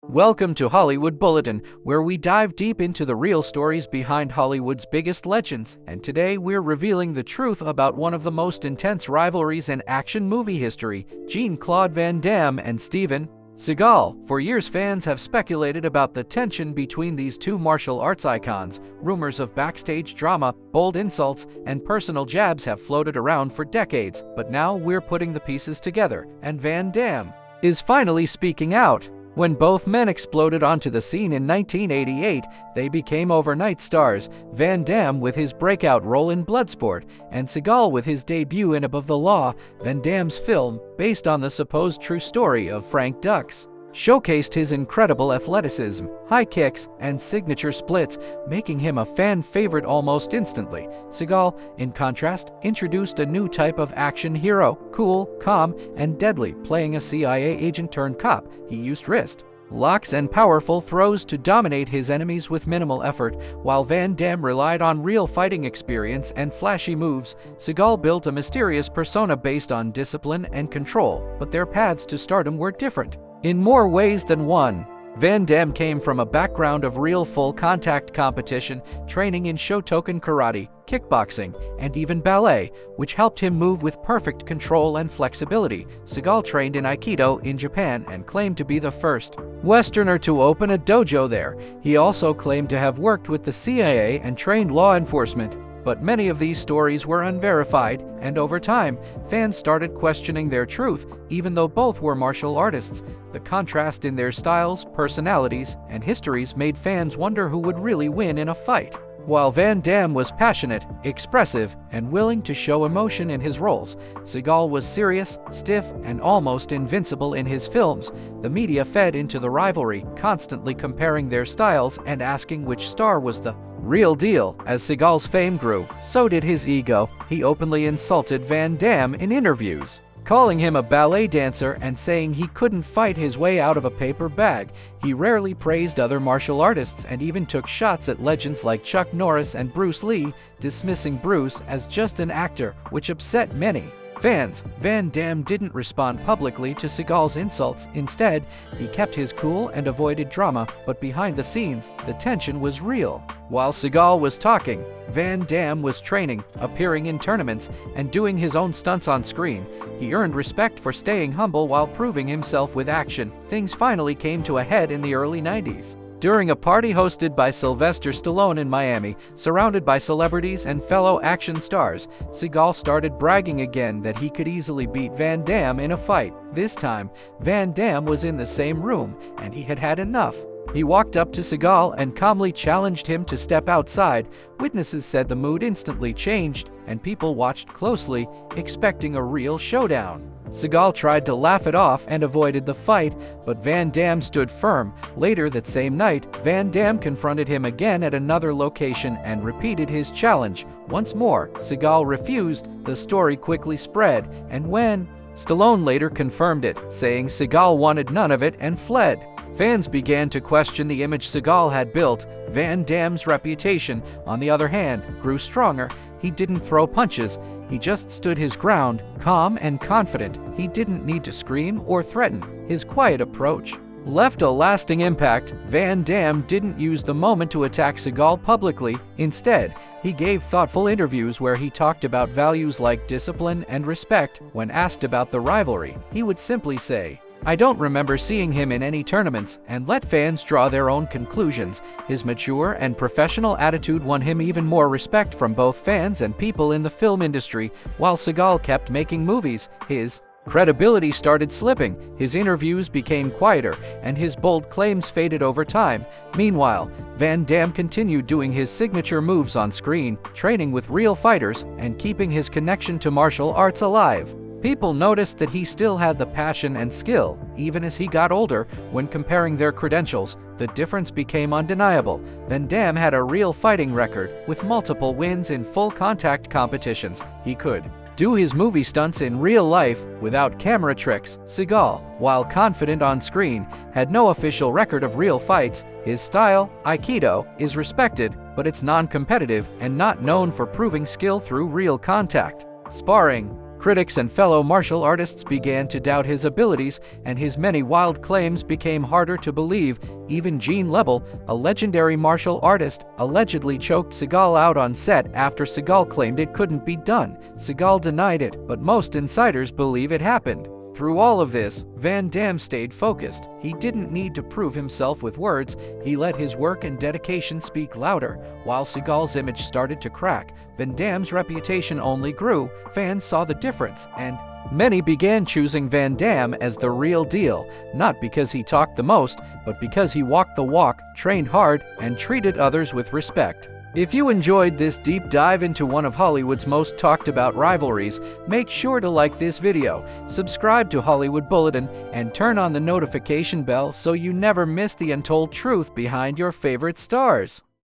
Welcome to Hollywood Bulletin, where we dive deep into the real stories behind Hollywood's biggest legends, and today we're revealing the truth about one of the most intense rivalries in action movie history, Jean-Claude Van Damme and Steven Seagal. For years, fans have speculated about the tension between these two martial arts icons. Rumors of backstage drama, bold insults, and personal jabs have floated around for decades, but now we're putting the pieces together, and Van Damme is finally speaking out. When both men exploded onto the scene in 1988, they became overnight stars, Van Damme with his breakout role in Bloodsport, and Seagal with his debut in Above the Law. Van Damme's film, based on the supposed true story of Frank Dux, showcased his incredible athleticism, high kicks, and signature splits, making him a fan favorite almost instantly. Seagal, in contrast, introduced a new type of action hero, cool, calm, and deadly. Playing a CIA agent turned cop, he used wrist locks and powerful throws to dominate his enemies with minimal effort, while Van Damme relied on real fighting experience and flashy moves. Seagal built a mysterious persona based on discipline and control, but their paths to stardom were different in more ways than one. Van Damme came from a background of real full-contact competition, training in Shotokan karate, kickboxing, and even ballet, which helped him move with perfect control and flexibility. Seagal trained in Aikido in Japan and claimed to be the first Westerner to open a dojo there. He also claimed to have worked with the CIA and trained law enforcement. But many of these stories were unverified, and over time, fans started questioning their truth, even though both were martial artists. The contrast in their styles, personalities, and histories made fans wonder who would really win in a fight. While Van Damme was passionate, expressive, and willing to show emotion in his roles, Seagal was serious, stiff, and almost invincible in his films. The media fed into the rivalry, constantly comparing their styles and asking which star was the real deal. As Seagal's fame grew, so did his ego. He openly insulted Van Damme in interviews, calling him a ballet dancer and saying he couldn't fight his way out of a paper bag. He rarely praised other martial artists and even took shots at legends like Chuck Norris and Bruce Lee, dismissing Bruce as just an actor, which upset many fans. Van Damme didn't respond publicly to Seagal's insults. Instead, he kept his cool and avoided drama, but behind the scenes, the tension was real. While Seagal was talking, Van Damme was training, appearing in tournaments, and doing his own stunts on screen. He earned respect for staying humble while proving himself with action. Things finally came to a head in the early 90s. During a party hosted by Sylvester Stallone in Miami, surrounded by celebrities and fellow action stars, Seagal started bragging again that he could easily beat Van Damme in a fight. This time, Van Damme was in the same room, and he had had enough. He walked up to Seagal and calmly challenged him to step outside. Witnesses said the mood instantly changed, and people watched closely, expecting a real showdown. Seagal tried to laugh it off and avoided the fight, but Van Damme stood firm. Later that same night, Van Damme confronted him again at another location and repeated his challenge. Once more, Seagal refused. The story quickly spread, and when Stallone later confirmed it, saying Seagal wanted none of it and fled. Fans began to question the image Seagal had built. Van Damme's reputation, on the other hand, grew stronger. He didn't throw punches, he just stood his ground, calm and confident. He didn't need to scream or threaten. His quiet approach left a lasting impact. Van Damme didn't use the moment to attack Seagal publicly. Instead, he gave thoughtful interviews where he talked about values like discipline and respect. When asked about the rivalry, he would simply say, "I don't remember seeing him in any tournaments," and let fans draw their own conclusions. His mature and professional attitude won him even more respect from both fans and people in the film industry. While Seagal kept making movies, his credibility started slipping. His interviews became quieter, and his bold claims faded over time. Meanwhile, Van Damme continued doing his signature moves on screen, training with real fighters, and keeping his connection to martial arts alive. People noticed that he still had the passion and skill, even as he got older. When comparing their credentials, the difference became undeniable. Van Damme had a real fighting record, with multiple wins in full-contact competitions. He could do his movie stunts in real life without camera tricks. Seagal, while confident on screen, had no official record of real fights. His style, Aikido, is respected, but it's non-competitive and not known for proving skill through real contact. Sparring Critics and fellow martial artists began to doubt his abilities, and his many wild claims became harder to believe. Even Jean-Claude, a legendary martial artist, allegedly choked Seagal out on set after Seagal claimed it couldn't be done. Seagal denied it, but most insiders believe it happened. Through all of this, Van Damme stayed focused. He didn't need to prove himself with words. He let his work and dedication speak louder. While Seagal's image started to crack, Van Damme's reputation only grew. Fans saw the difference, and many began choosing Van Damme as the real deal, not because he talked the most, but because he walked the walk, trained hard, and treated others with respect. If you enjoyed this deep dive into one of Hollywood's most talked about rivalries, make sure to like this video, subscribe to Hollywood Bulletin, and turn on the notification bell so you never miss the untold truth behind your favorite stars.